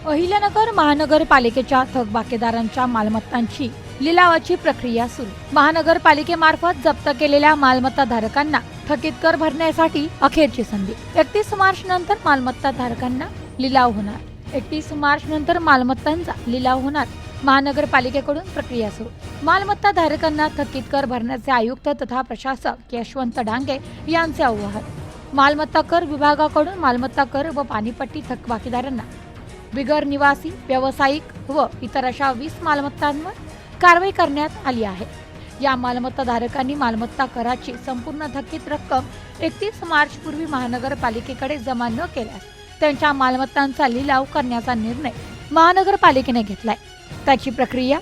अहिल्यानगर महानगरपालिकेच्या थकबाकीदारांच्या मालमत्तांची लिलावाची प्रक्रिया सुरू। महानगरपालिकेमार्फत जप्त केलेल्या मालमत्ता धारकांना थकीत कर भरण्यासाठी अखेरची संधी। 31 मार्च नंतर मालमत्ता धारकांना लिलाव होणार। 31 मार्च नंतर मालमत्तांचा लिलाव होणार। महानगरपालिकेकडून प्रक्रिया सुरू। मालमत्ता धारकांना थकीत कर भरण्याचे आयुक्त तथा प्रशासक यशवंत डांगे यांचे आवाहन। मालमत्ता कर विभागाकडून मालमत्ता कर व पाणीपट्टी थकबाकीदारांना बिगर निवासी, व्यावसायिक व इतर अशा 20 मालमत्तांवर कारवाई करण्यात आली आहे। या मालमत्ता धारकांनी मालमत्ता कराची संपूर्ण थकीत रक्कम 31 मार्च पूर्वी महानगरपालिकेकडे जमा न केल्यास त्यांच्या मालमत्तांचा लिलाव करण्याचा निर्णय महानगरपालिकेने घेतलाय। त्याची प्रक्रिया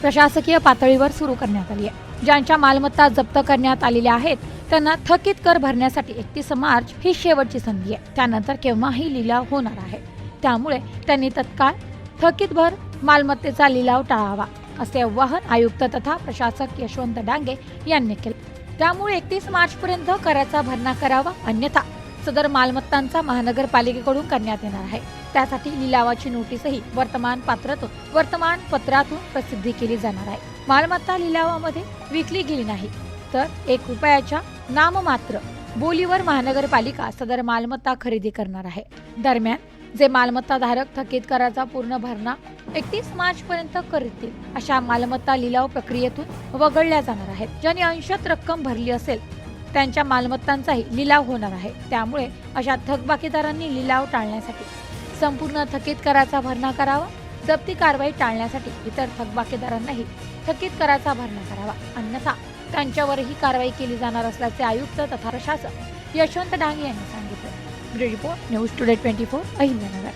प्रशासकीय पातळीवर सुरू करण्यात आली आहे। ज्यांच्या मालमत्ता जप्त करण्यात आलेल्या आहेत त्यांना थकीत कर भरण्यासाठी 31 मार्च ही शेवटची संधी आहे। त्यानंतर केव्हाही लिलाव होणार आहे, त्यामुळे त्यांनी तत्काळ थकीत भर मालमत्तेचा लिलाव टाळावा असे आवाहन आयुक्त तथा प्रशासक यशवंत डांगे यांनी केले। त्यामुळे 31 मार्च पर्यंत कराचा भरणा करावा, अन्यथा सदर मालमत्तांचा महानगरपालिकेकडून करण्यात येणार आहे। त्यासाठी लिलावाची नोटीसही वर्तमानपत्रातून प्रसिद्धी केली जाणार आहे। मालमत्ता लिलावामध्ये विकली गेली नाही तर 1 रुपयाच्या नाममात्र बोलीवर महानगरपालिका सदर मालमत्ता खरेदी करणार आहे। दरम्यान जे मालमत्ता धारक थकीत कराचा पूर्ण भरणा 31 मार्च पर्यंत करतील अशा मालमत्ता लिलाव प्रक्रियेतून वगळल्या जाणार आहेत। ज्यांनी अंशत रक्कम भरली असेल त्यांच्या मालमत्तांचाही लिलाव होणार आहे। त्यामुळे अशा थकबाकीदारांनी लिलाव टाळण्यासाठी संपूर्ण थकीत कराचा भरणा करावा। जप्ती कारवाई टाळण्यासाठी इतर थकबाकीदारांनाही थकीत कराचा भरणा करावा, अन्यथा त्यांच्यावरही कारवाई केली जाणार असल्याचे आयुक्त तथा प्रशासक यशवंत डांगे यांनी सांगितले। Bureau report, news today 24, Ahilyanagar.